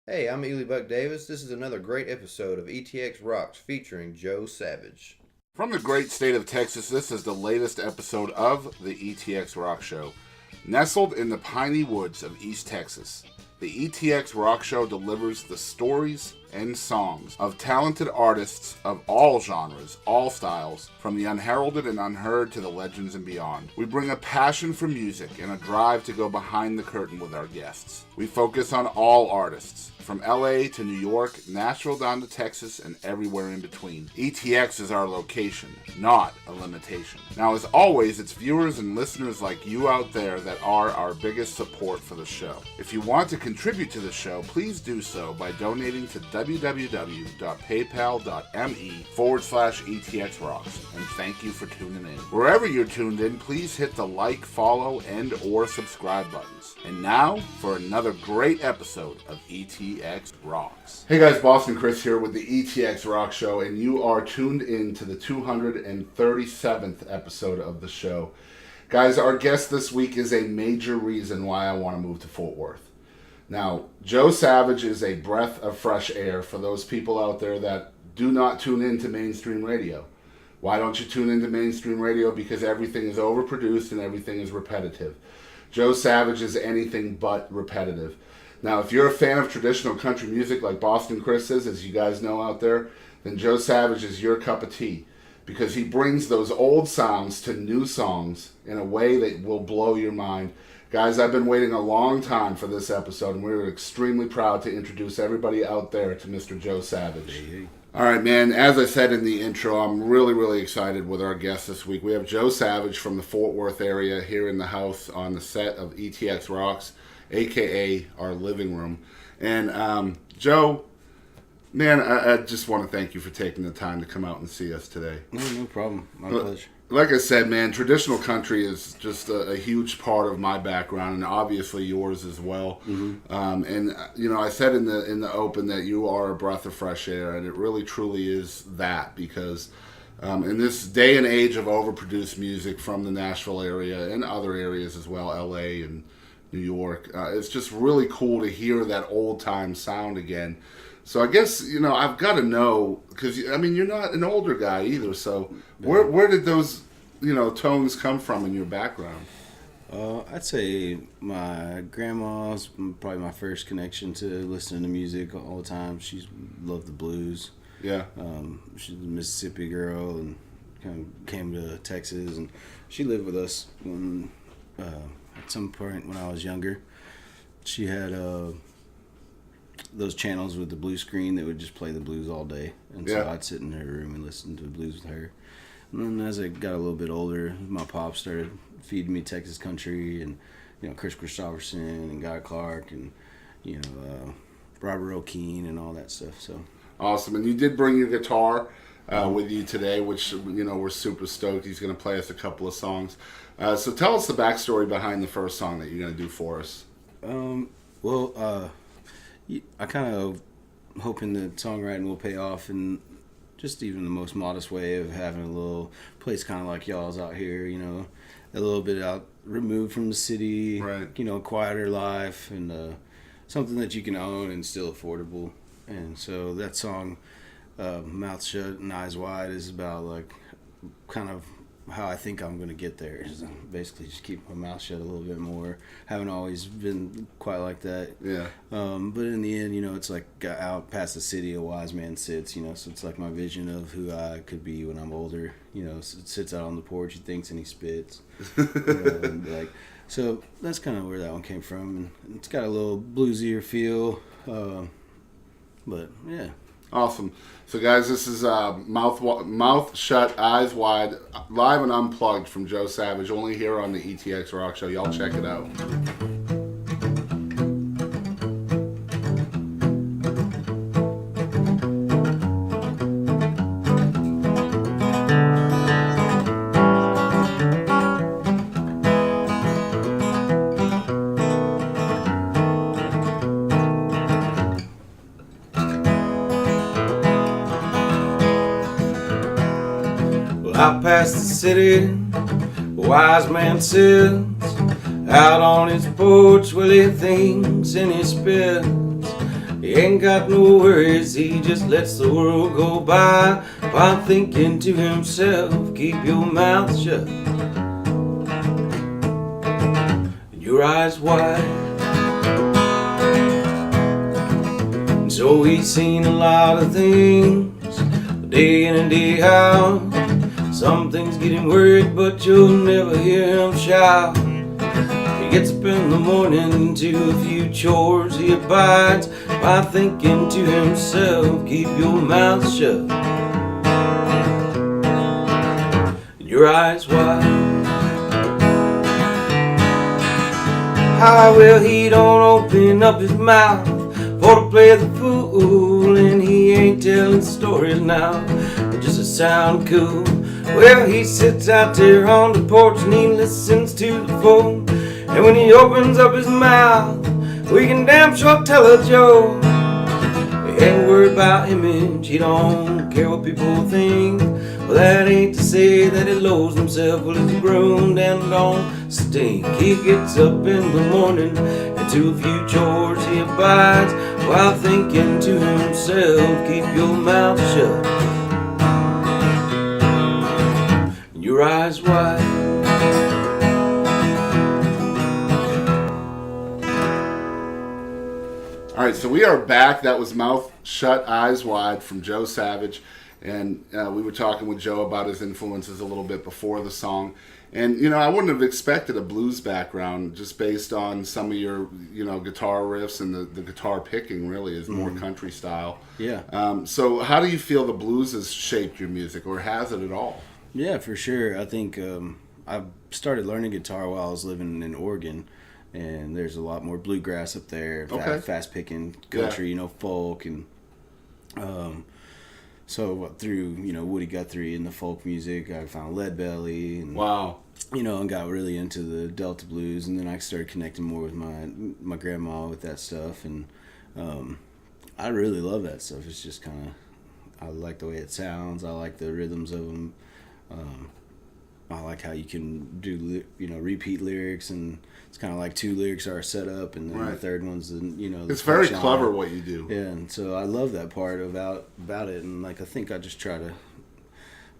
Hey, I'm Ely Buck Davis. This is another great episode of ETX Rocks featuring Joe Savage. From the great state of Texas, this is the latest episode of the ETX ROCKS Show. Nestled in the piney woods of East Texas, the ETX ROCKS Show delivers the stories and songs of talented artists of all genres, all styles, from the unheralded and unheard to the legends and beyond. We bring a passion for music and a drive to go behind the curtain with our guests. We focus on all artists, from LA to New York, Nashville down to Texas, and everywhere in between. ETX is our location, not a limitation. Now, as always, it's viewers and listeners like you out there that are our biggest support for the show. If you want to contribute to the show, please do so by donating to www.paypal.me/ETXRocks. And thank you for tuning in. Wherever you're tuned in, please hit the like, follow, and or subscribe buttons. And now, for another great episode of ETX Rocks. Hey guys, Boston Chris here with the ETX ROCKS Show, and you are tuned in to the 237th episode of the show. Guys, our guest this week is a major reason why I want to move to Fort Worth. Now, Joe Savage is a breath of fresh air for those people out there that do not tune into mainstream radio. Why don't you tune into mainstream radio? Because everything is overproduced and everything is repetitive. Joe Savage is anything but repetitive. Now, if you're a fan of traditional country music like Boston Chris is, as you guys know out there, then Joe Savage is your cup of tea, because he brings those old sounds to new songs in a way that will blow your mind. Guys, I've been waiting a long time for this episode, and we're extremely proud to introduce everybody out there to Mr. Joe Savage. Hey. All right, man, as I said in the intro, I'm really excited with our guest this week. We have Joe Savage from the Fort Worth area here in the house on the set of ETX Rocks, a.k.a. our living room. And Joe, man, I just want to thank you for taking the time to come out and see us today. No problem. My pleasure. Like I said, man, traditional country is just a huge part of my background, and obviously yours as well. Mm-hmm. And you know, I said in the open that you are a breath of fresh air, and it really truly is that, because in this day and age of overproduced music from the Nashville area and other areas as well, LA and New York, it's just really cool to hear that old time sound again. So I guess, you know, I've got to know, because, I mean, you're not an older guy either, so where did those, you know, tones come from in your background? I'd say my grandma's probably my first connection to listening to music all the time. She loved the blues. Yeah. She's a Mississippi girl and kind of came to Texas, and she lived with us when, at some point when I was younger. She had those channels with the blue screen that would just play the blues all day, and so I'd sit in her room and listen to the blues with her. And then as I got a little bit older, my pop started feeding me Texas country and, you know, Chris Christopherson and Guy Clark and, you know, Robert O'Keefe and all that stuff. So Awesome. And you did bring your guitar with you today, which, you know, we're super stoked. He's going to play us a couple of songs. So tell us the backstory behind the first song that you're going to do for us. I kind of hoping that songwriting will pay off in just even the most modest way of having a little place kind of like y'all's out here, you know, a little bit out removed from the city, right? You know, quieter life, and something that you can own and still affordable. And so that song, Mouth Shut and Eyes Wide, is about like kind of how I think I'm going to get there. Is basically just keep my mouth shut a little bit more. Haven't always been quite like that. Yeah. But in the end, you know, it's like out past the city a wise man sits, you know, so it's like my vision of who I could be when I'm older, you know, sits out on the porch, he thinks and he spits. You know, and like, so that's kind of where that one came from. And it's got a little bluesier feel, but yeah. Awesome. So, guys, this is Mouth Shut, Eyes Wide, live and unplugged from Joe Savage, only here on the ETX ROCKS Show. Y'all check it out. Out past the city, a wise man sits out on his porch with he thinks and he spits. He He ain't got no worries, he just lets the world go by while thinking to himself, keep your mouth shut and your eyes wide. And so he's seen a lot of things, day in and day out. Some things get him worried, but you'll never hear him shout. He gets up in the morning and to a few chores he abides by thinking to himself, keep your mouth shut and your eyes wide. How well he don't open up his mouth for to play the fool, and he ain't telling stories now, but just to sound cool. Well, he sits out there on the porch and he listens to the phone, and when he opens up his mouth, we can damn sure tell a joke. He ain't worried about image, he don't care what people think. Well, that ain't to say that he lowers himself, well, he's groomed and don't stink. He gets up in the morning and to a few chores he abides while thinking to himself, keep your mouth shut and your eyes wide. All right, so we are back. That was Mouth Shut, Eyes Wide from Joe Savage. And we were talking with Joe about his influences a little bit before the song. And, you know, I wouldn't have expected a blues background just based on some of your, you know, guitar riffs, and the guitar picking really is more country style. Yeah. So how do you feel the blues has shaped your music, or has it at all? Yeah, for sure. I think I started learning guitar while I was living in Oregon. And there's a lot more bluegrass up there, fast picking country, you know, folk, and so through, you know, Woody Guthrie and the folk music, I found Leadbelly, and you know, and got really into the Delta blues, and then I started connecting more with my grandma with that stuff, and I really love that stuff. It's just kind of, I like the way it sounds. I like the rhythms of them. I like how you can do, you know, repeat lyrics, and it's kind of like two lyrics are set up, and then the third one's, you know, it's very clever what you do. Yeah, and so I love that part about it, and like I think I just try to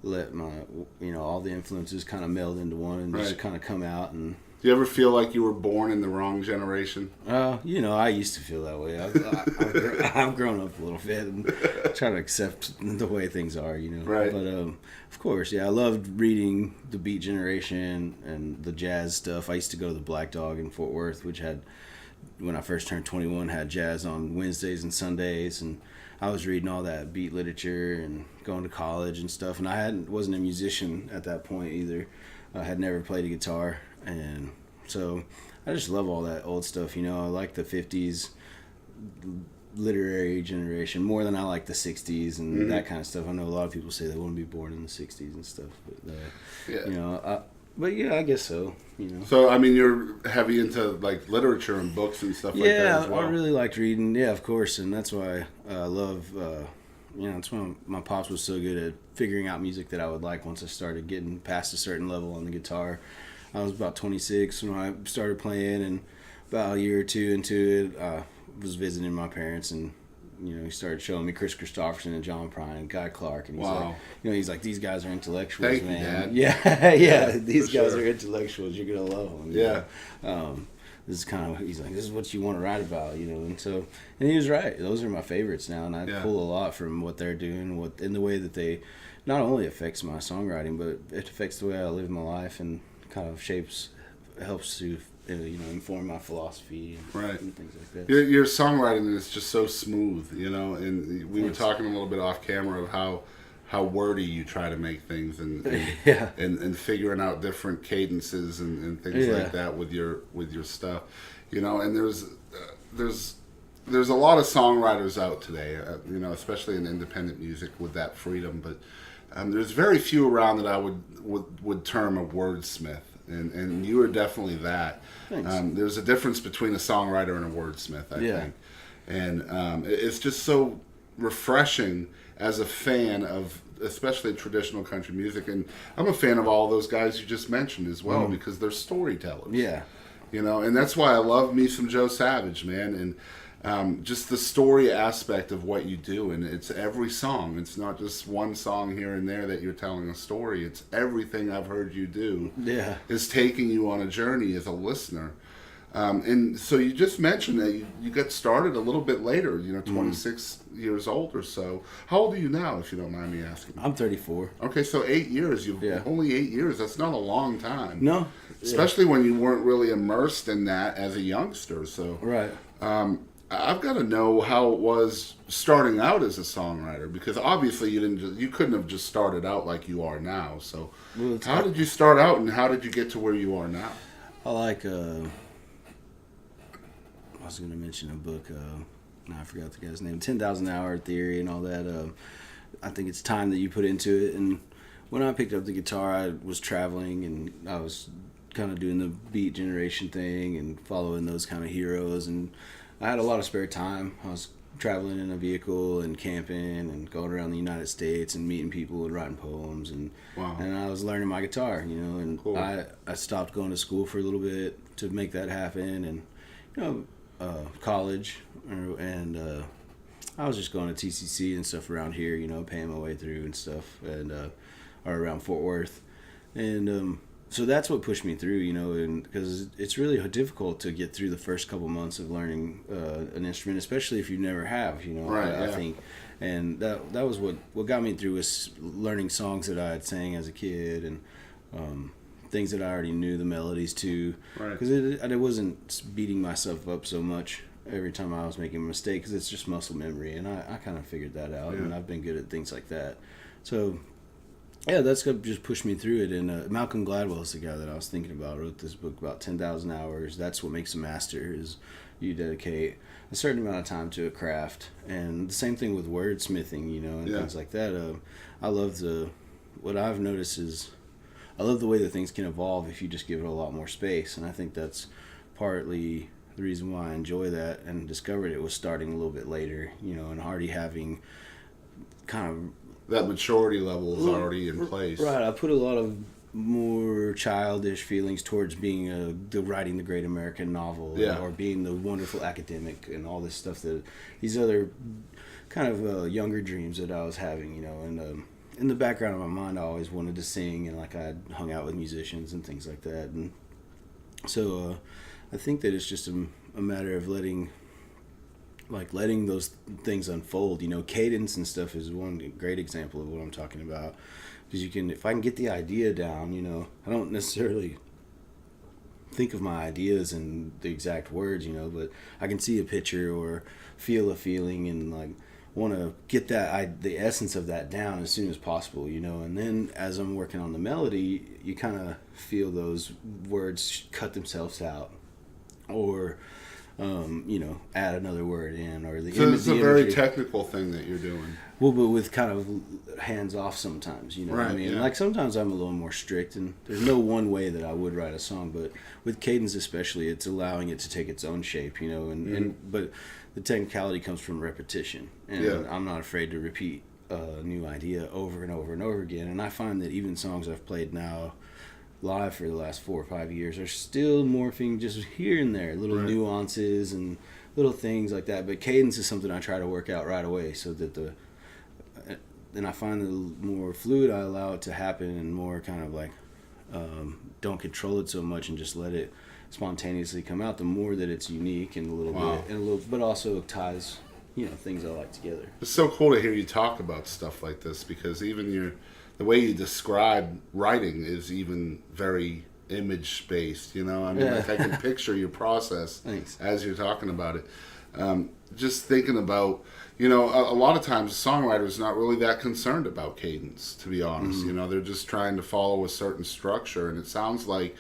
let my, you know, all the influences kind of meld into one and just kind of come out. And do you ever feel like you were born in the wrong generation? You know, I used to feel that way. I've grown up a little bit and try to accept the way things are, you know. Right. But of course, yeah, I loved reading the Beat Generation and the jazz stuff. I used to go to the Black Dog in Fort Worth, which had, when I first turned 21, had jazz on Wednesdays and Sundays, and I was reading all that beat literature and going to college and stuff. And I wasn't a musician at that point either. I had never played a guitar. And so I just love all that old stuff, you know. I like the 50s literary generation more than I like the 60s and that kind of stuff. I know a lot of people say they want to be born in the 60s and stuff, but you know, but yeah, I guess so, you know. So I mean, you're heavy into like literature and books and stuff like that as well. Yeah, I really liked reading. Yeah, of course, and that's why I love. You know, it's why my pops was so good at figuring out music that I would like once I started getting past a certain level on the guitar. I was about 26 when I started playing, and about a year or two into it, I was visiting my parents, and you know, he started showing me Chris Christopherson and John Prine and Guy Clark, and he's like, you know, he's like, these guys are intellectuals, Thank man. You, Dad. Yeah, these guys are intellectuals. You're gonna love them. Yeah. This is kind of, he's like, this is what you want to write about, you know, and so, and he was right. Those are my favorites now, and I pull a lot from what they're doing, in the way that they not only affects my songwriting, but it affects the way I live my life, and kind of helps to, you know, inform my philosophy and things like that. Your songwriting is just so smooth, you know, and we were talking a little bit off camera of how wordy you try to make things, and and figuring out different cadences and things like that with your stuff, you know. And there's a lot of songwriters out today, you know, especially in independent music with that freedom, but there's very few around that I would term a wordsmith, and you are definitely that. There's a difference between a songwriter and a wordsmith, I think, and it's just so refreshing as a fan of especially traditional country music, and I'm a fan of all those guys you just mentioned as well, because they're storytellers. Yeah, you know, and that's why I love me some Joe Savage, man, just the story aspect of what you do, and it's every song. It's not just one song here and there that you're telling a story. It's everything I've heard you do is taking you on a journey as a listener. And so you just mentioned that you got started a little bit later, 26 years old or so. How old are you now, if you don't mind me asking? I'm 34. Okay, so 8 years. Only 8 years. That's not a long time. No. Especially when you weren't really immersed in that as a youngster. So right. I've got to know how it was starting out as a songwriter, because obviously you couldn't have just started out like you are now. So how did you start out, and how did you get to where you are now? I like I was going to mention a book. I forgot the guy's name. 10,000 Hour Theory and all that. I think it's time that you put into it. And when I picked up the guitar, I was traveling and I was kind of doing the Beat Generation thing and following those kind of heroes. And I had a lot of spare time. I was traveling in a vehicle and camping and going around the United States and meeting people and writing poems. And and I was learning my guitar, and cool. I stopped going to school for a little bit to make that happen. And, college, and I was just going to TCC and stuff around here, paying my way through and stuff, and or around Fort Worth, and so that's what pushed me through, and because it's really difficult to get through the first couple months of learning an instrument, especially if you never have, I think, and that was what got me through, was learning songs that I had sang as a kid, and things that I already knew the melodies to, because it wasn't beating myself up so much every time I was making a mistake, because it's just muscle memory, and I kind of figured that out, and I've been good at things like that. So that's what just pushed me through it. And Malcolm Gladwell is the guy that I was thinking about. Wrote this book about 10,000 hours. That's what makes a master, is you dedicate a certain amount of time to a craft. And the same thing with wordsmithing, and things like that. I love what I've noticed is, I love the way that things can evolve if you just give it a lot more space. And I think that's partly the reason why I enjoy that and discovered it, was starting a little bit later, and already having kind of... That maturity level is already in place. Right. I put a lot of more childish feelings towards being writing the great American novel, or being the wonderful academic, and all this stuff, that these other kind of younger dreams that I was having, and... in the background of my mind, I always wanted to sing, and I hung out with musicians and things like that. And so I think that it's just a matter of letting those things unfold. Cadence and stuff is one great example of what I'm talking about. Because if I can get the idea down, I don't necessarily think of my ideas in the exact words, but I can see a picture or feel a feeling, and want to get the essence of that down as soon as possible, and then as I'm working on the melody, you kind of feel those words cut themselves out, or add another word in, or so it's a very technical thing that you're doing. Well, but with kind of hands off sometimes, what I mean? Like sometimes I'm a little more strict, and there's no one way that I would write a song, but with cadence especially, it's allowing it to take its own shape, but the technicality comes from repetition, and I'm not afraid to repeat a new idea over and over and over again. And I find that even songs I've played now live for the last 4 or 5 years are still morphing just here and there, little nuances and little things like that. But cadence is something I try to work out right away, so that then I find the more fluid I allow it to happen, and more kind of don't control it so much and just let it spontaneously come out, the more that it's unique and but also ties things I like together. It's so cool to hear you talk about stuff like this, because even the way you describe writing is even very image based. I can picture your process as you're talking about it. Just thinking about, a lot of times a songwriter is not really that concerned about cadence, to be honest. They're just trying to follow a certain structure, and it sounds like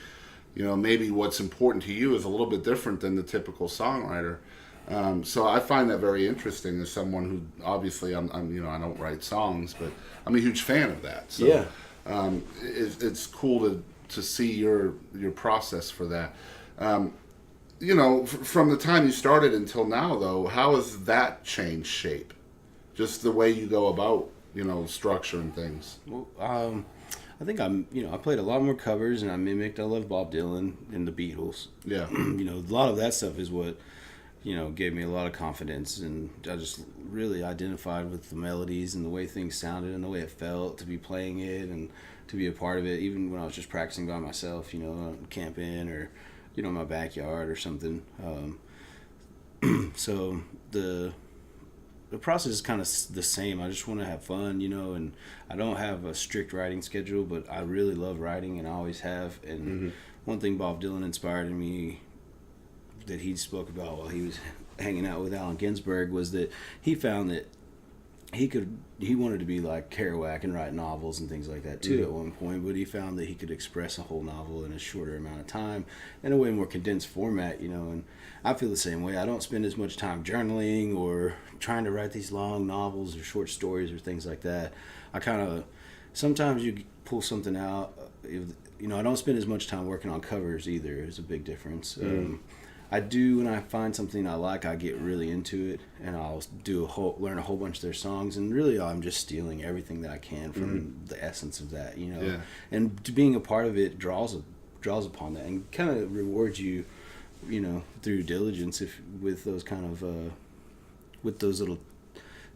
maybe what's important to you is a little bit different than the typical songwriter. So I find that very interesting, as someone who obviously I'm I don't write songs, but I'm a huge fan of that. So it's cool to see your process for that. From the time you started until now, though, how has that changed shape? Just the way you go about structure and things. Well, I think I played a lot more covers, and I love Bob Dylan and the Beatles. Yeah. A lot of that stuff is what gave me a lot of confidence, and I just really identified with the melodies and the way things sounded and the way it felt to be playing it and to be a part of it, even when I was just practicing by myself, camping or, in my backyard or something. So the process is kind of the same. I just want to have fun, and I don't have a strict writing schedule, but I really love writing and I always have. And one thing Bob Dylan inspired in me that he spoke about while he was hanging out with Allen Ginsberg was that he found that he wanted to be like Kerouac and write novels and things like that too at one point, but he found that he could express a whole novel in a shorter amount of time in a way more condensed format, and I feel the same way. I don't spend as much time journaling or trying to write these long novels or short stories or things like that. I kind of, sometimes you pull something out, I don't spend as much time working on covers either. There's a big difference. I do, when I find something I like, I get really into it, and I'll learn a whole bunch of their songs, and really I'm just stealing everything that I can from the essence of that, Yeah. And being a part of it draws upon that and kind of rewards you, through diligence with those kind of with those little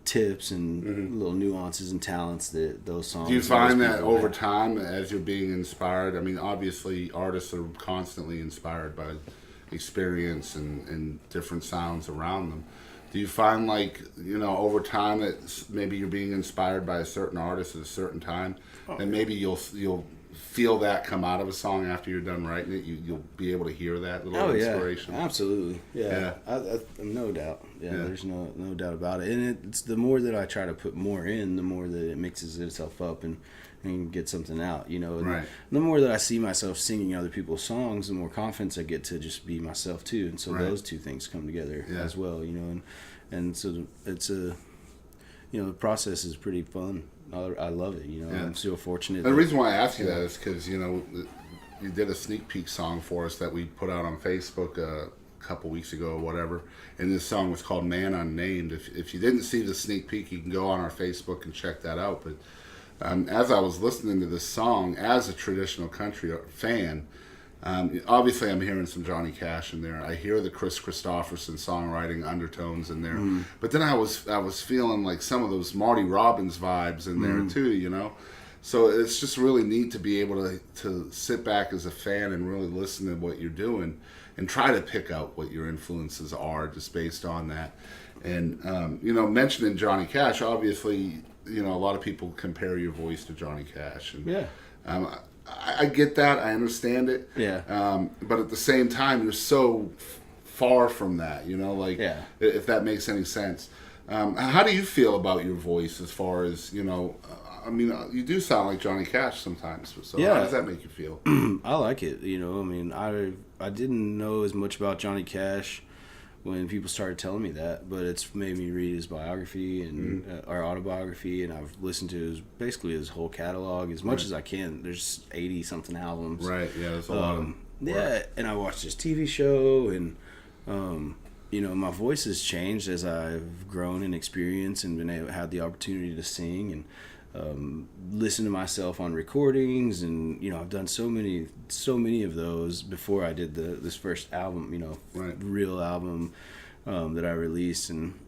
tips and little nuances and talents that those songs. Do you find that over time as you're being inspired? I mean, obviously artists are constantly inspired by experience and different sounds around them. Do you find like, over time that maybe you're being inspired by a certain artist at a certain time, and maybe you'll feel that come out of a song after you're done writing it? You'll be able to hear that little inspiration. Yeah, absolutely. Yeah. I no doubt. Yeah, there's no doubt about it. And it's the more that I try to put more in, the more that it mixes itself up and get something out, And right. The more that I see myself singing other people's songs, the more confidence I get to just be myself too. And so those two things come together as well, and so it's the process is pretty fun. I love it, I'm so fortunate. The reason why I ask you that is because, you did a sneak peek song for us that we put out on Facebook a couple weeks ago or whatever, and this song was called Man Unnamed. If you didn't see the sneak peek, you can go on our Facebook and check that out. But as I was listening to this song, as a traditional country fan, obviously I'm hearing some Johnny Cash in there. I hear the Chris Christopherson songwriting undertones in there. But then I was feeling like some of those Marty Robbins vibes in there too, So it's just really neat to be able to sit back as a fan and really listen to what you're doing and try to pick out what your influences are just based on that. And, mentioning Johnny Cash, obviously, a lot of people compare your voice to Johnny Cash. And, I get that. I understand it. Yeah. But at the same time, you're so far from that, if that makes any sense. How do you feel about your voice as far as, you do sound like Johnny Cash sometimes. So how does that make you feel? I like it. I didn't know as much about Johnny Cash when people started telling me that, but it's made me read his biography and or autobiography, and I've listened to his whole catalog as much as I can. There's 80 something albums. Right. Yeah. There's a lot. And I watched his TV show, and my voice has changed as I've grown in experience and had the opportunity to sing and listen to myself on recordings, and I've done so many of those before I did this first album, real album that I released, and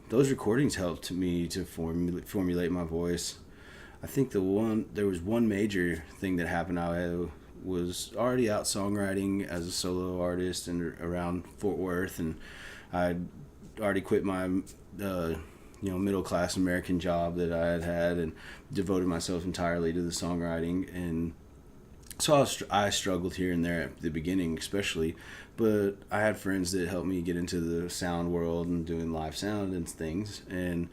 those recordings helped me to formulate my voice. I think there was one major thing that happened. I was already out songwriting as a solo artist and around Fort Worth, and I'd already quit my middle-class American job that I had and devoted myself entirely to the songwriting. And so I struggled here and there at the beginning especially, but I had friends that helped me get into the sound world and doing live sound and things, and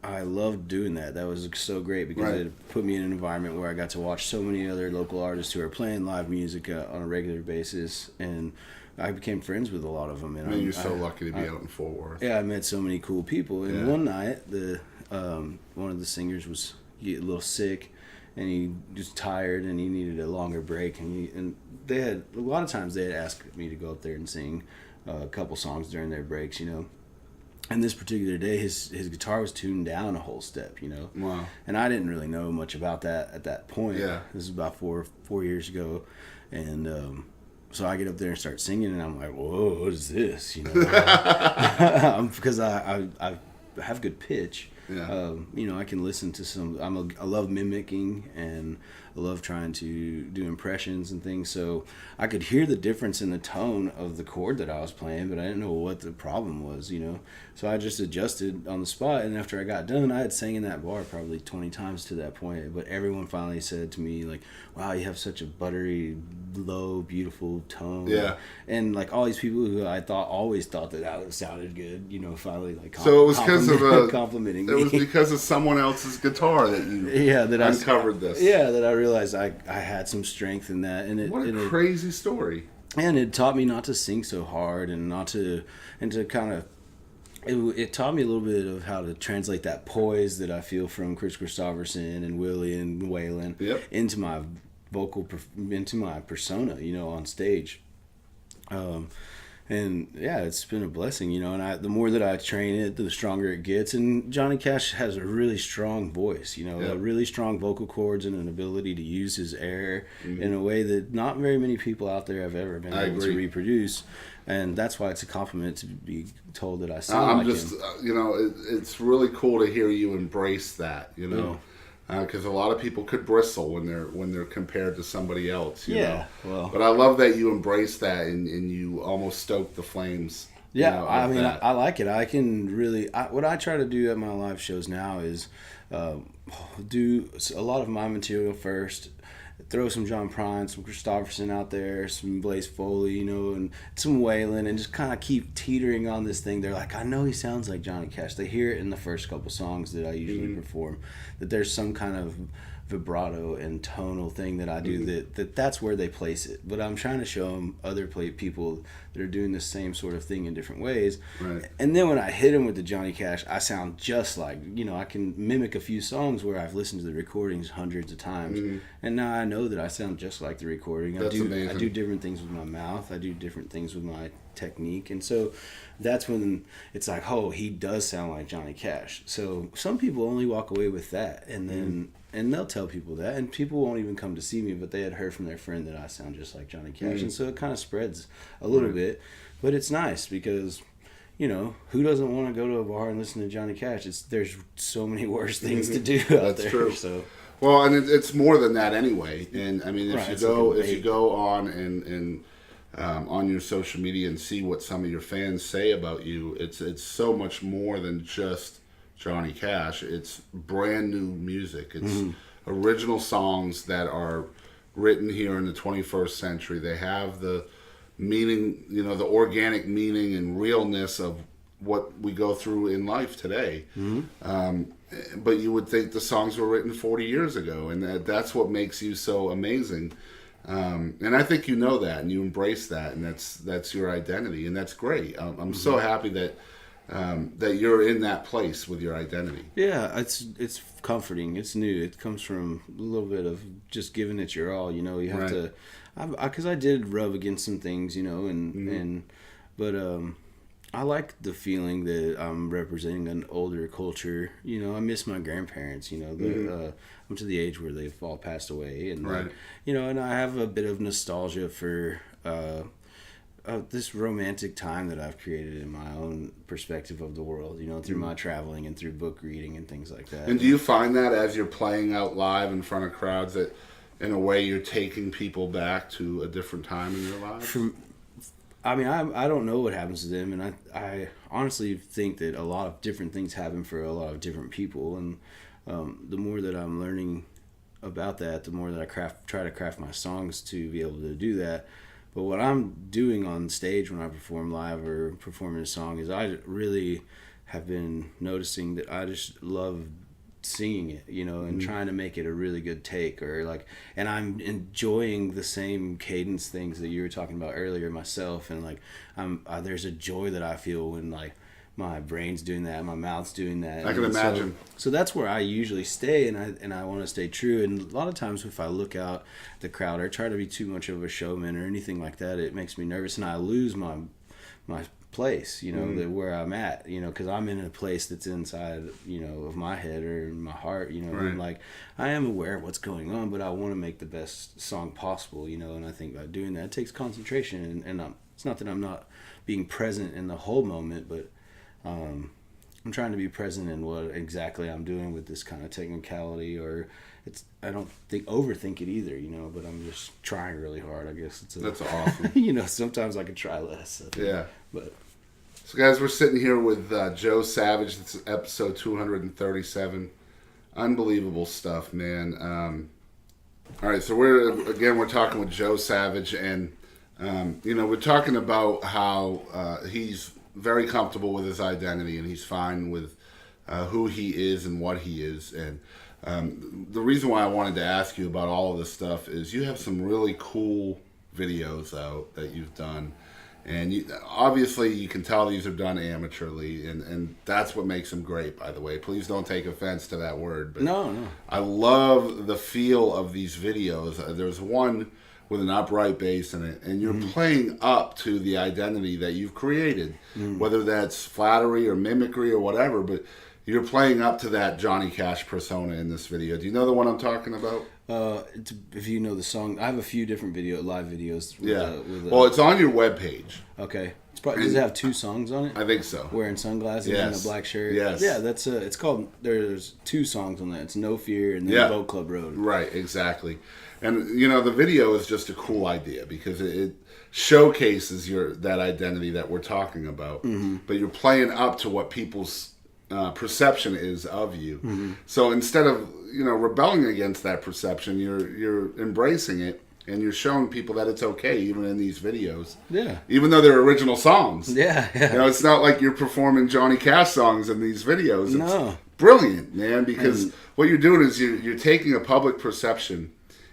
I loved doing that. That was so great because it put me in an environment where I got to watch so many other local artists who are playing live music on a regular basis, and I became friends with a lot of them. And you're so lucky to be out in Fort Worth. Yeah, I met so many cool people. And one night, one of the singers was a little sick, and he was tired, and he needed a longer break. And they had a lot of times they had asked me to go up there and sing a couple songs during their breaks, And this particular day, his guitar was tuned down a whole step, Wow. And I didn't really know much about that at that point. Yeah. This is about four years ago, and So I get up there and start singing, and I'm like, whoa, what is this? You know, because I have good pitch. Yeah. You know, I can listen to some. I love mimicking, and I love trying to do impressions and things. So I could hear the difference in the tone of the chord that I was playing, but I didn't know what the problem was. You know, so I just adjusted on the spot. And after I got done, I had sang in that bar probably 20 times to that point. But everyone finally said to me like, "Wow, you have such a buttery, low, beautiful tone." Yeah. And like all these people who I always thought that I sounded good, you know, finally like So it was because of complimenting it me. was because of someone else's guitar that you that uncovered this. Yeah, that I realized I had some strength in that, and What a crazy story. And it taught me not to sing so hard, and to kind of. It taught me a little bit of how to translate that poise that I feel from Chris Christopherson and Willie and Waylon into my into my persona, you know, on stage. And yeah, it's been a blessing, you know, and the more that I train it, the stronger it gets. And Johnny Cash has a really strong voice, you know, really strong vocal cords and an ability to use his air in a way that not very many people out there have ever been able to reproduce. And that's why it's a compliment to be told that I sound like him. You know, it's really cool to hear you embrace that, you know. Because a lot of people could bristle when they're compared to somebody else. You know? Well, but I love that you embrace that and you almost stoke the flames. Yeah, you know, I mean, that. I like it. I can really. What I try to do at my live shows now is do a lot of my material first. Throw some John Prine, some Christopherson out there, some Blaze Foley, you know, and some Waylon, and just kind of keep teetering on this thing. They're like, I know he sounds like Johnny Cash. They hear it in the first couple songs that I usually perform, that there's some kind of vibrato and tonal thing that I do that's where they place it. But I'm trying to show them other people that are doing the same sort of thing in different ways. Right. And then when I hit them with the Johnny Cash, I sound just like, you know, I can mimic a few songs where I've listened to the recordings hundreds of times. And now I know that I sound just like the recording. That's amazing. I do different things with my mouth. I do different things with my technique. And so that's when it's like, oh, he does sound like Johnny Cash. So some people only walk away with that, and then and they'll tell people that, and people won't even come to see me, but they had heard from their friend that I sound just like Johnny Cash. And so it kind of spreads a little bit, but it's nice because, you know, who doesn't want to go to a bar and listen to Johnny Cash? There's so many worse things to do out there. True. So. Well, and it's more than that anyway. And I mean, if you like go on and on your social media and see what some of your fans say about you, it's so much more than just Johnny Cash. It's brand new music. It's original songs that are written here in the 21st century. They have the meaning, you know, the organic meaning and realness of what we go through in life today. But you would think the songs were written 40 years ago, and that's what makes you so amazing. And I think you know that, and you embrace that, and that's your identity, and that's great. I'm so happy that that you're in that place with your identity. Yeah, it's comforting. It's new. It comes from a little bit of just giving it your all. You know, you have to, because I did rub against some things, you know, but I like the feeling that I'm representing an older culture. You know, I miss my grandparents. You know, I'm to the age where they've all passed away, and like, you know, and I have a bit of nostalgia for this romantic time that I've created in my own perspective of the world, you know, through my traveling and through book reading and things like that. And do you find that as you're playing out live in front of crowds that, in a way, you're taking people back to a different time in your lives? I mean, I don't know what happens to them, and I honestly think that a lot of different things happen for a lot of different people, and the more that I'm learning about that, the more that I try to craft my songs to be able to do that. But what I'm doing on stage when I perform live or performing a song is I really have been noticing that I just love singing it, you know, and trying to make it a really good take, or like, and I'm enjoying the same cadence things that you were talking about earlier myself, and like there's a joy that I feel when like my brain's doing that, my mouth's doing that. I can imagine. So that's where I usually stay, and I want to stay true. And a lot of times if I look out at the crowd or try to be too much of a showman or anything like that, it makes me nervous, and I lose my place, that where I'm at, because I'm in a place that's inside, of my head or in my heart, Right. and like I am aware of what's going on, but I want to make the best song possible, and I think by doing that it takes concentration, and it's not that I'm not being present in the whole moment, but I'm trying to be present in what exactly I'm doing with this kind of technicality, or I don't overthink it either, but I'm just trying really hard. I guess That's awesome. Sometimes I could try less. So, Yeah. But So guys, we're sitting here with Joe Savage. This is episode 237. Unbelievable stuff, man. All right, so we're talking with Joe Savage, and we're talking about how he's very comfortable with his identity, and he's fine with who he is and what he is. And the reason why I wanted to ask you about all of this stuff is you have some really cool videos out that you've done. And obviously you can tell these are done amateurly, and that's what makes them great, by the way. Please don't take offense to that word. But no. I love the feel of these videos. There's one with an upright bass in it, and you're playing up to the identity that you've created, whether that's flattery or mimicry or whatever, but you're playing up to that Johnny Cash persona in this video. Do you know the one I'm talking about? If you know the song, I have a few different live videos. Well, it's on your webpage. Okay. Does it have 2 songs on it? I think so. Wearing sunglasses and a black shirt. Yes. Yeah, that's it's called. There's 2 songs on that. It's No Fear and then Boat Club Road. Right, exactly. And the video is just a cool idea because it showcases that identity that we're talking about. But you're playing up to what people's perception is of you. So instead of rebelling against that perception, you're embracing it, and you're showing people that it's okay, even in these videos. Yeah. Even though they're original songs. Yeah. It's not like you're performing Johnny Cash songs in these videos. It's no. Brilliant, man, because what you're doing is you're taking a public perception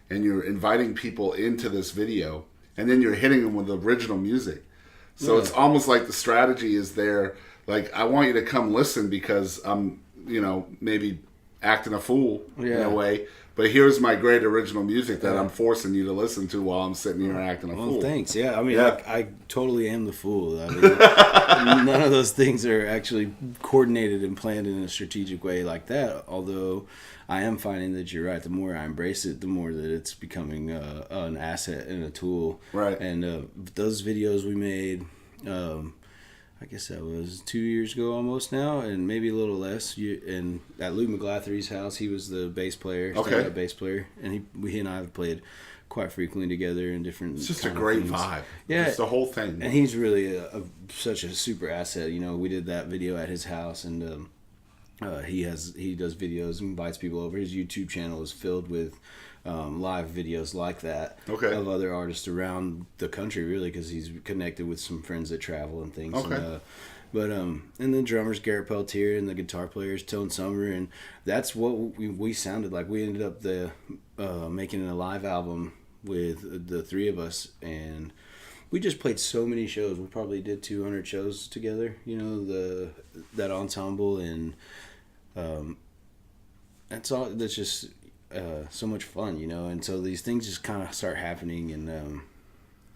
and you're inviting people into this video, and then you're hitting them with original music. So it's almost like the strategy is there. Like, I want you to come listen because I'm, maybe acting a fool in a way. But here's my great original music that I'm forcing you to listen to while I'm sitting here acting a fool. Well, thanks. Yeah, I mean, I totally am the fool. I mean, none of those things are actually coordinated and planned in a strategic way like that. Although I am finding that you're right. The more I embrace it, the more that it's becoming an asset and a tool. Right. And those videos we made, I guess that was 2 years ago almost now, and maybe a little less. And at Luke McGlathery's house, he was the bass player, stand-up bass player, and he and I have played quite frequently together in different. It's just a great vibe. Yeah, it's the whole thing. And he's really such a super asset. We did that video at his house, and he does videos and invites people over. His YouTube channel is filled with live videos like that of other artists around the country, really, because he's connected with some friends that travel and things. And the drummers Garrett Peltier and the guitar players Tone Summer, and that's what we sounded like. We ended up making a live album with the 3 of us, and we just played so many shows. We probably did 200 shows together, that ensemble, and that's just so much fun, and so these things just kind of start happening, and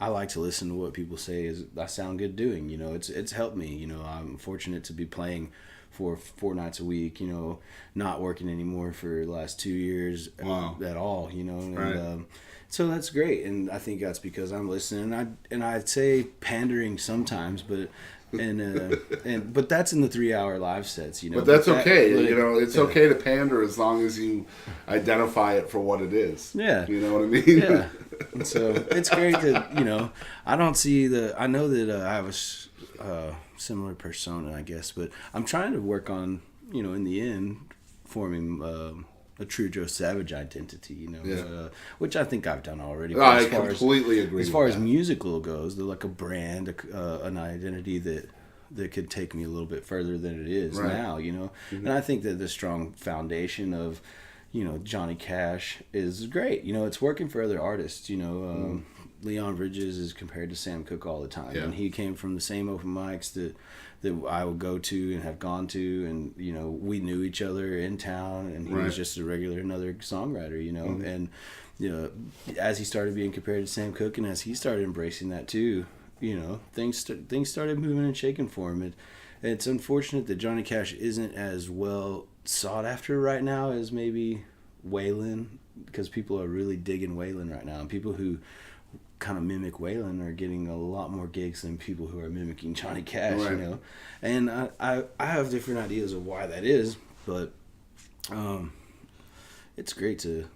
I like to listen to what people say is I sound good doing. It's helped me. I'm fortunate to be playing for 4 nights a week, not working anymore for the last 2 years at all, and Right. So that's great, and I think that's because I'm listening, and I'd say pandering sometimes, but but that's in the 3-hour live sets, But that's okay. It's okay to pander as long as you identify it for what it is. Yeah. You know what I mean? Yeah. And so it's great that, I don't see I know that I have a similar persona, I guess, but I'm trying to work on, in the end, forming a true Joe Savage identity, which I think I've done already. I completely agree. As far as musical goes, they're like a brand, an identity that could take me a little bit further than it is now, Mm-hmm. And I think that the strong foundation of, Johnny Cash is great. It's working for other artists. Leon Bridges is compared to Sam Cooke all the time, and he came from the same open mics that I would go to and have gone to, and we knew each other in town, and he was just another songwriter, and as he started being compared to Sam Cooke, and as he started embracing that too, things started moving and shaking for him. It's unfortunate that Johnny Cash isn't as well sought after right now as maybe Waylon, because people are really digging Waylon right now, and people who kind of mimic Waylon are getting a lot more gigs than people who are mimicking Johnny Cash, Right. And I have different ideas of why that is, but it's great to,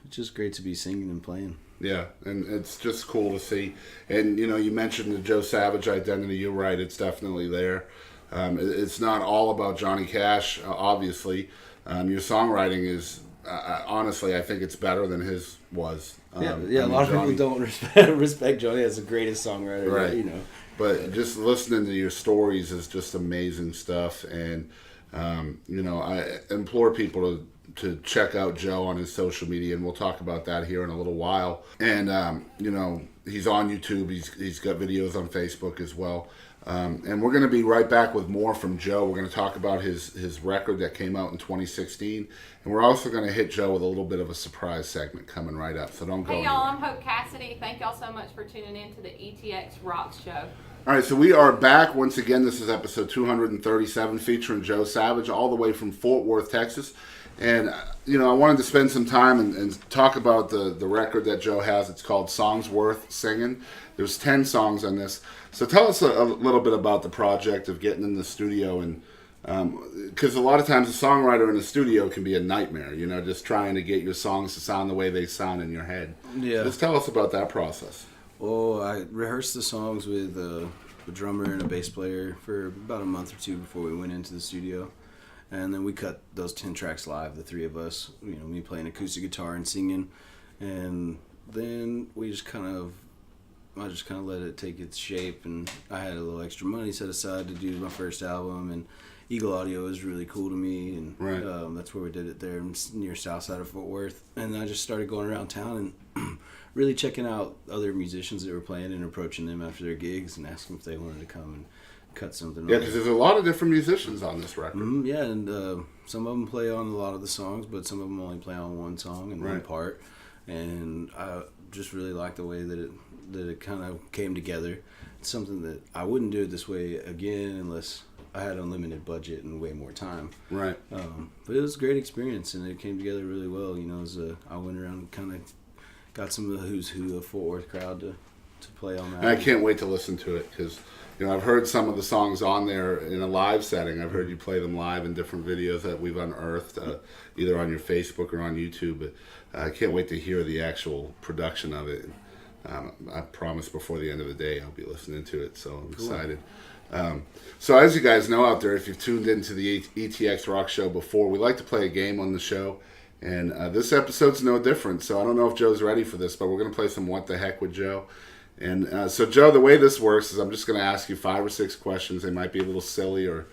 it's just great to be singing and playing. Yeah, and it's just cool to see. And, you mentioned the Joe Savage identity. You're right. It's definitely there. It's not all about Johnny Cash, obviously. Your songwriting is, honestly, I think it's better than his was. A lot of people don't respect Johnny as the greatest songwriter, right? But just listening to your stories is just amazing stuff. And, I implore people to check out Joe on his social media, and we'll talk about that here in a little while. And he's on YouTube. He's got videos on Facebook as well. And we're going to be right back with more from Joe. We're going to talk about his record that came out in 2016, and we're also going to hit Joe with a little bit of a surprise segment coming right up. So don't go Hey y'all, anywhere. I'm Hope Cassidy. Thank y'all so much for tuning in to the ETX ROCKS Show. All right, so we are back once again. This is episode 237, featuring Joe Savage, all the way from Fort Worth, Texas. And, I wanted to spend some time and talk about the record that Joe has. It's called Songs Worth Singing. There's 10 songs on this. So tell us a little bit about the project of getting in the studio. And because a lot of times a songwriter in the studio can be a nightmare, just trying to get your songs to sound the way they sound in your head. Yeah. So just tell us about that process. Well, I rehearsed the songs with a drummer and a bass player for about a month or two before we went into the studio. And then we cut those 10 tracks live, the three of us, me playing acoustic guitar and singing. And then I just kind of let it take its shape. And I had a little extra money set aside to do my first album. And Eagle Audio is really cool to me. And Right. That's where we did it there near south side of Fort Worth. And I just started going around town and really checking out other musicians that were playing and approaching them after their gigs and asking if they wanted to come and cut something. Yeah, because there's a lot of different musicians on this record. Yeah, and some of them play on a lot of the songs, but some of them only play on one song and one Right. part. And I just really like the way that it kind of came together. It's something that I wouldn't do it this way again unless I had unlimited budget and way more time. Right. But it was a great experience, and it came together really well. I went around and kind of got some of the who's who of Fort Worth crowd to play on that. And I can't wait to listen to it because, I've heard some of the songs on there in a live setting. I've heard you play them live in different videos that we've unearthed, either on your Facebook or on YouTube. But I can't wait to hear the actual production of it. I promise before the end of the day I'll be listening to it, so I'm excited. So as you guys know out there, if you've tuned into the ETX ROCKS Show before, we like to play a game on the show. And this episode's no different. So I don't know if Joe's ready for this, but we're going to play some What the Heck with Joe. And so, Joe, the way this works is I'm just going to ask you 5 or 6 questions. They might be a little silly or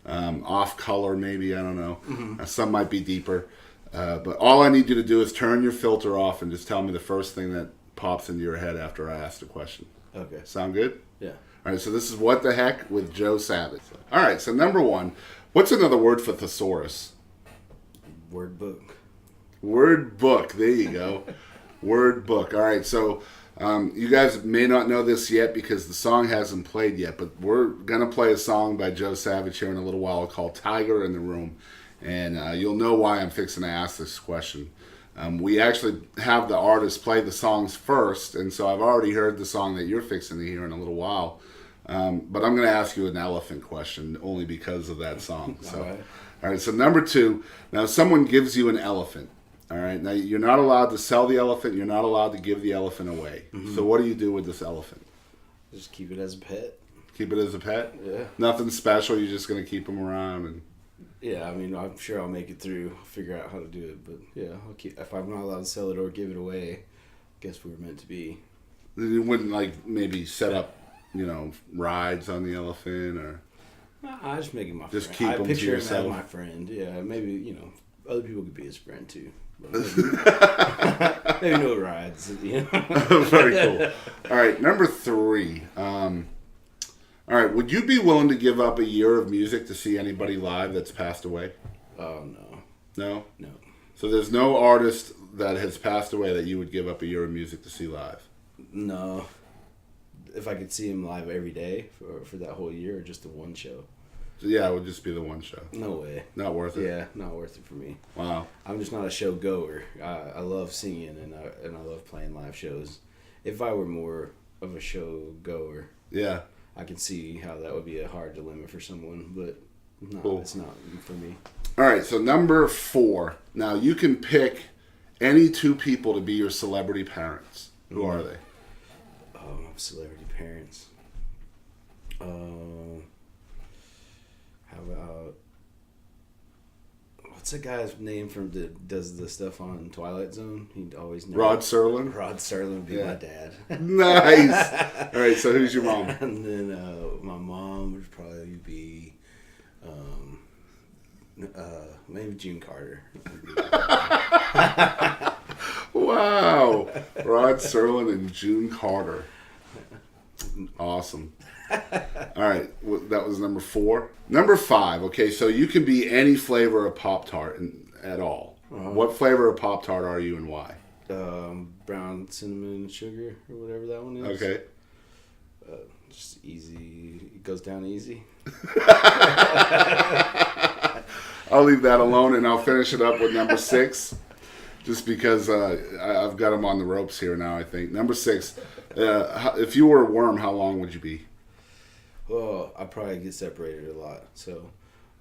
off color, maybe. I don't know. Mm-hmm. Some might be deeper. But all I need you to do is turn your filter off and just tell me the first thing that pops into your head after I ask the question. Okay. Sound good? Yeah. All right, so this is What the Heck with Joe Savage. All right, so number 1, what's another word for thesaurus? Word book. Word book. There you go. Word book. All right, so you guys may not know this yet because the song hasn't played yet, but we're going to play a song by Joe Savage here in a little while called Tiger in the Room. And you'll know why I'm fixing to ask this question. We actually have the artist play the songs first, and so I've already heard the song that you're fixing to hear in a little while. But I'm going to ask you an elephant question only because of that song. So, all right, so number 2, now someone gives you an elephant. All right, now you're not allowed to sell the elephant. You're not allowed to give the elephant away. Mm-hmm. So what do you do with this elephant? Just keep it as a pet. Keep it as a pet? Yeah. Nothing special. You're just going to keep him around and... Yeah, I mean, I'm sure I'll make it through, figure out how to do it. But yeah, I'll keep. If I'm not allowed to sell it or give it away, I guess we were meant to be. You wouldn't maybe set up, rides on the elephant or. I just make him my just friend. keep I him to picture him yourself. as my friend. Yeah, maybe other people could be his friend too. But maybe no rides. Very cool. All right, number 3. All right, would you be willing to give up a year of music to see anybody live that's passed away? Oh, no. No? No. So there's no artist that has passed away that you would give up a year of music to see live? No. if I could see him live every day for that whole year, or just the one show. Yeah, it would just be the one show. No way. Not worth it. Yeah, not worth it for me. Wow. I'm just not a show goer. I love singing and I love playing live shows. If I were more of a show goer, yeah, I can see how that would be a hard dilemma for someone, but no, cool. It's not for me. All right, so number 4. Now you can pick any 2 people to be your celebrity parents. Who are they? Celebrity parents. How about what's the guy's name from that does the stuff on Twilight Zone? He always knows. Rod Serling. Rod Serling would be my dad. Nice. All right, so who's your mom? And then my mom would probably be maybe June Carter. Wow. Rod Serling and June Carter. Awesome. All right, that was number 4. Number 5. Okay, so you can be any flavor of Pop-Tart at all. What flavor of Pop-Tart are you and why? Brown cinnamon sugar or whatever that one is. Okay. Just easy. It goes down easy. I'll leave that alone, and I'll finish it up with number 6. Just because I've got them on the ropes here now, I think. Number 6. If you were a worm, how long would you be? Well, I probably get separated a lot, so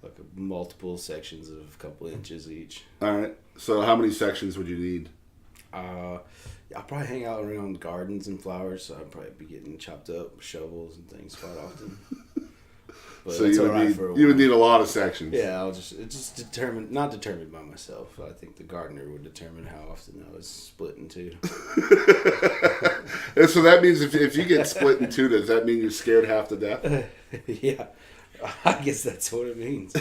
like multiple sections of a couple inches each. All right. So how many sections would you need? I'll probably hang out around gardens and flowers, so I'd probably be getting chopped up with shovels and things quite often. But So you would need a lot of sections. Yeah, it's just not determined by myself. I think the gardener would determine how often I was split in 2. And so that means if you get split in 2, does that mean you're scared half to death? Yeah, I guess that's what it means.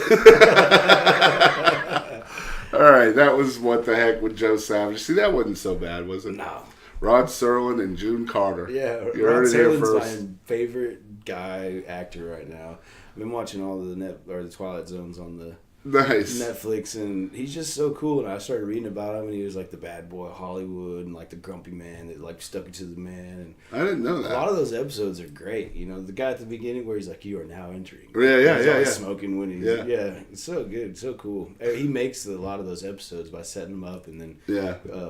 All right, that was What the Heck with Joe Savage. See, that wasn't so bad, was it? No. Rod Serling and June Carter. Yeah, you heard Rod it here Serling's first. my favorite guy actor right now. I've been watching all the Twilight Zones on the Nice. Netflix, and he's just so cool. And I started reading about him, and he was like the bad boy of Hollywood, and like the grumpy man that like stuck it to the man. And I didn't know that. a lot of those episodes are great. You know, the guy at the beginning where he's like, "You are now entering." Yeah, He's yeah, always yeah. smoking when he's it's so good, so cool. He makes a lot of those episodes by setting them up and then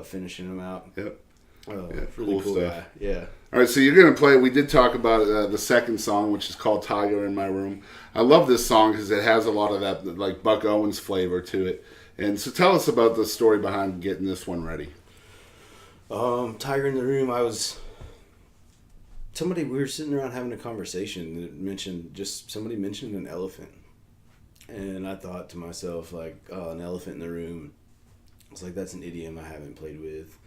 finishing them out. Yep. Really cool cool stuff. guy. Yeah. All right, so you're going to play, we did talk about the second song, which is called Tiger in My Room. I love this song because it has a lot of that, like, Buck Owens flavor to it. And so tell us about the story behind getting this one ready. Tiger in the Room, we were sitting around having a conversation that somebody mentioned an elephant. And I thought to myself, like, oh, an elephant in the room. I was like, that's an idiom I haven't played with.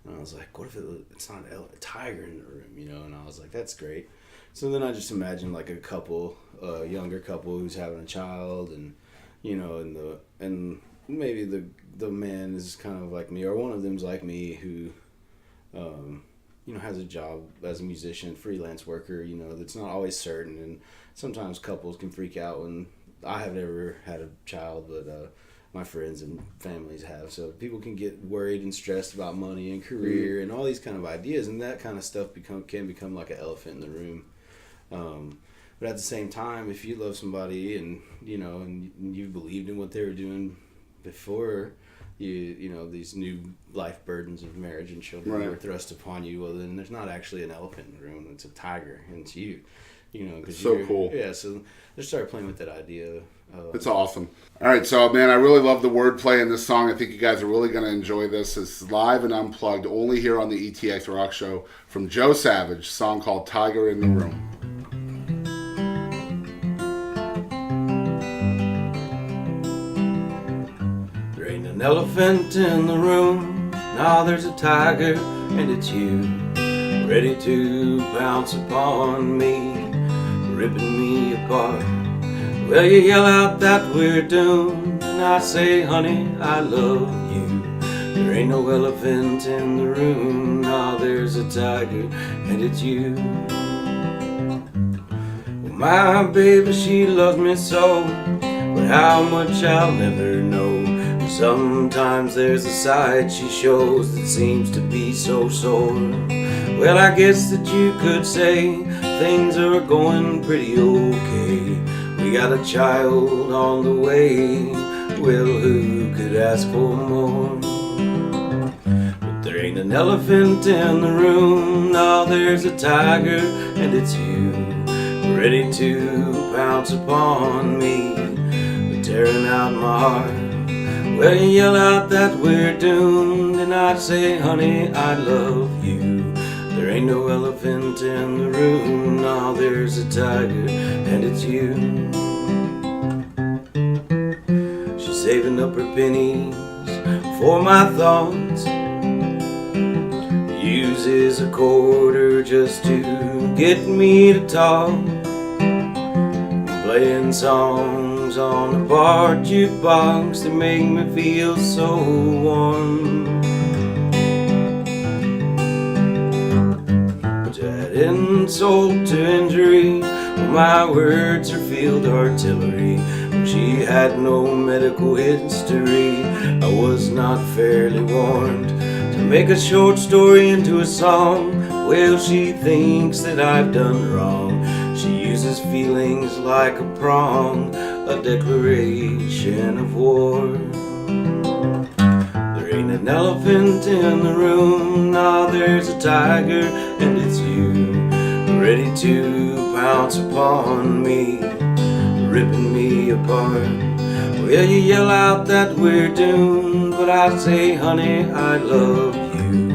And I was like, what if it's not a tiger in the room, you know? And I was like, that's great. So then I just imagined like a couple, younger couple who's having a child, and you know, and maybe the man is kind of like me, or one of them's like me, who, you know, has a job as a musician, freelance worker, you know, that's not always certain, and sometimes couples can freak out when I have never had a child, but my friends and families have. So people can get worried and stressed about money and career and all these kind of ideas, and that kind of stuff can become like an elephant in the room. But at the same time, if you love somebody and you know and you believed in what they were doing before you know these new life burdens of marriage and children were thrust upon you, well then there's not actually an elephant in the room. It's a tiger, and it's you. You know, because so cool. Yeah, so just started playing with that idea. It's awesome. All right, so man, I really love the wordplay in this song. I think you guys are really going to enjoy this. It's live and unplugged, only here on the ETX ROCKS Show from Joe Savage, song called Tiger in the Room. There ain't an elephant in the room, now there's a tiger, and it's you, ready to pounce upon me, ripping me apart. Well, you yell out that we're doomed, and I say, honey, I love you. There ain't no elephant in the room, now there's a tiger, and it's you. Well, my baby, she loves me so, but how much I'll never know. Sometimes there's a side she shows that seems to be so sore. Well, I guess that you could say things are going pretty okay. We got a child on the way. Well, who could ask for more? But there ain't an elephant in the room. No, there's a tiger, and it's you, ready to pounce upon me, tearing out my heart. Well, you yell out that we're doomed, and I'd say, honey, I love you. There ain't no elephant in the room. No, there's a tiger, and it's you. She's saving up her pennies for my thoughts. Uses a quarter just to get me to talk. Playing songs on a bar jukebox that make me feel so warm. But to add insult to injury, well, my words are field artillery. She had no medical history. I was not fairly warned. To make a short story into a song, well, she thinks that I've done wrong. She uses feelings like a prong, a declaration of war. There ain't an elephant in the room. Nah, there's a tiger, and it's you, ready to pounce upon me, ripping me apart. Well, you yell out that we're doomed, but I say, honey, I love you.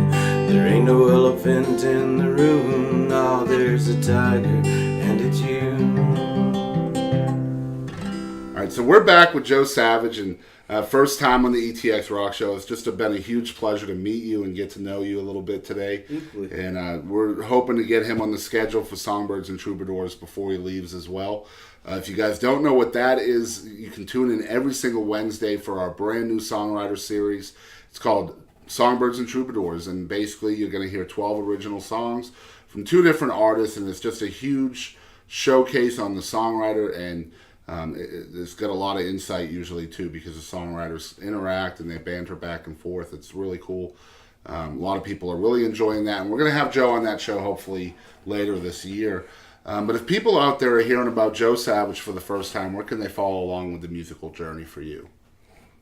There ain't no elephant in the room. No, there's a tiger, and it's you. All right, so we're back with Joe Savage, and first time on the ETX ROCKS Show. It's just been a huge pleasure to meet you and get to know you a little bit today. Equally. And we're hoping to get him on the schedule for Songbirds and Troubadours before he leaves as well. If you guys don't know what that is, you can tune in every single Wednesday for our brand new songwriter series. It's called Songbirds and Troubadours, and basically you're going to hear 12 original songs from 2 different artists, and it's just a huge showcase on the songwriter, and it's got a lot of insight usually too, because the songwriters interact and they banter back and forth. It's really cool. A lot of people are really enjoying that, and we're going to have Joe on that show hopefully later this year. But if people out there are hearing about Joe Savage for the first time, where can they follow along with the musical journey for you?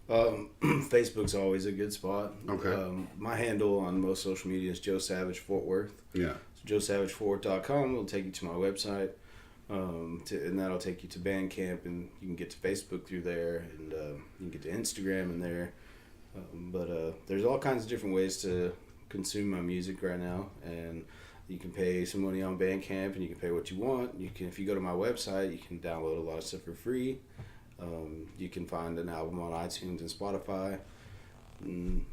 Facebook's always a good spot. Okay. My handle on most social media is Joe Savage Fort Worth. Yeah. So joesavagefort.com will take you to my website, and that'll take you to Bandcamp, and you can get to Facebook through there, and you can get to Instagram in there. But there's all kinds of different ways to consume my music right now, and you can pay some money on Bandcamp, and you can pay what you want. You can, if you go to my website, you can download a lot of stuff for free. You can find an album on iTunes and Spotify.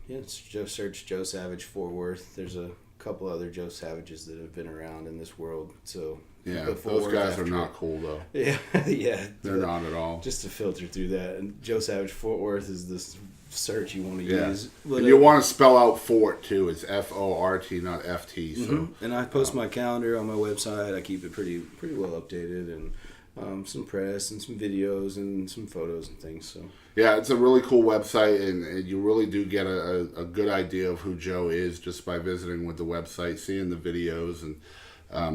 Just search Joe Savage Fort Worth. There's a couple other Joe Savages that have been around in this world. So yeah, those guys are not cool though. Yeah, yeah, they're not at all. Just to filter through that, and Joe Savage Fort Worth is this search you want to use. But, and you want to spell out Fort too. It's Fort, not FT. So. Mm-hmm. And I post my calendar on my website. I keep it pretty well updated, and some press and some videos and some photos and things. So yeah, it's a really cool website, and you really do get a good idea of who Joe is just by visiting with the website, seeing the videos and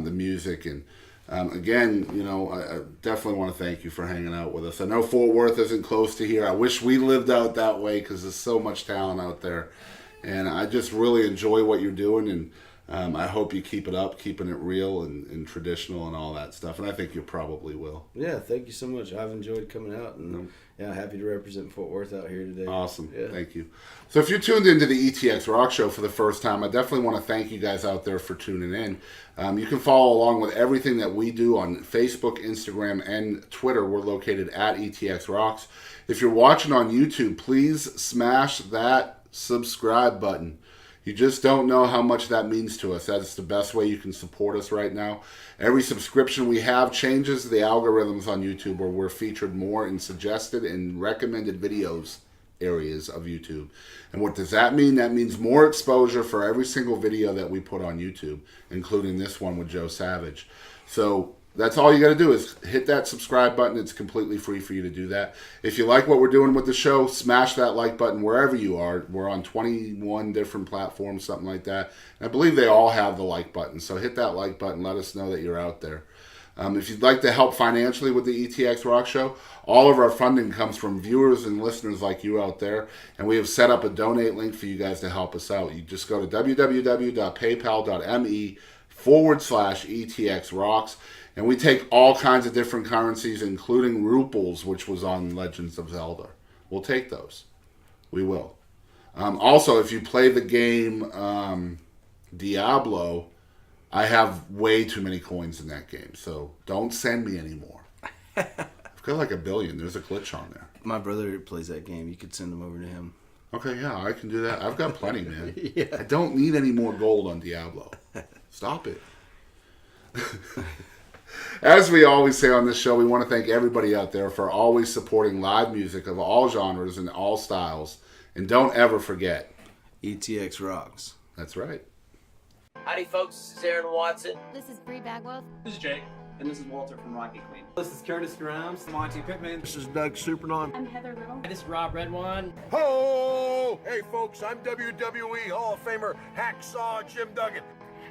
the music. And again, you know, I definitely want to thank you for hanging out with us. I know Fort Worth isn't close to here. I wish we lived out that way, because there's so much talent out there, and I just really enjoy what you're doing, and I hope you keep it up, keeping it real and traditional and all that stuff. And I think you probably will. Yeah, thank you so much. I've enjoyed coming out, and yeah, happy to represent Fort Worth out here today. Awesome. Yeah. Thank you. So if you're tuned into the ETX ROCKS Show for the first time, I definitely want to thank you guys out there for tuning in. You can follow along with everything that we do on Facebook, Instagram, and Twitter. We're located at ETX ROCKS. If you're watching on YouTube, please smash that subscribe button. You just don't know how much that means to us. That's the best way you can support us right now. Every subscription we have changes the algorithms on YouTube, where we're featured more in suggested and recommended videos areas of YouTube. And what does that mean? That means more exposure for every single video that we put on YouTube, including this one with Joe Savage. So that's all you got to do is hit that subscribe button. It's completely free for you to do that. If you like what we're doing with the show, smash that like button wherever you are. We're on 21 different platforms, something like that. And I believe they all have the like button. So hit that like button. Let us know that you're out there. If you'd like to help financially with the ETX Rock Show, all of our funding comes from viewers and listeners like you out there. And we have set up a donate link for you guys to help us out. You just go to www.paypal.me/ETX Rocks. And we take all kinds of different currencies, including ruples, which was on Legends of Zelda. We'll take those. We will. Also, if you play the game Diablo, I have way too many coins in that game. So don't send me any more. I've got like 1 billion. There's a glitch on there. My brother plays that game. You could send them over to him. Okay, yeah, I can do that. I've got plenty, man. Yeah. I don't need any more gold on Diablo. Stop it. As we always say on this show, we want to thank everybody out there for always supporting live music of all genres and all styles. And don't ever forget, ETX rocks. That's right. Howdy, folks. This is Aaron Watson. This is Bree Bagwell. This is Jake. And this is Walter from Rocky Queen. This is Curtis Grimes. Monty Pittman. This is Doug Supernon. I'm Heather Little. This is Rob Redwine. Ho! Hey, folks, I'm WWE Hall of Famer Hacksaw Jim Duggan.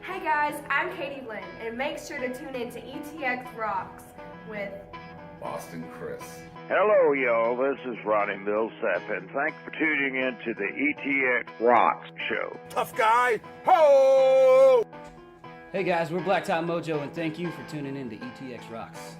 Hey guys, I'm Katie Lynn, and make sure to tune in to ETX Rocks with Boston Chris. Hello, y'all. This is Ronnie Millsap, and thanks for tuning in to the ETX ROCKS Show. Tough guy. Ho! Hey guys, we're Black Top Mojo, and thank you for tuning in to ETX Rocks.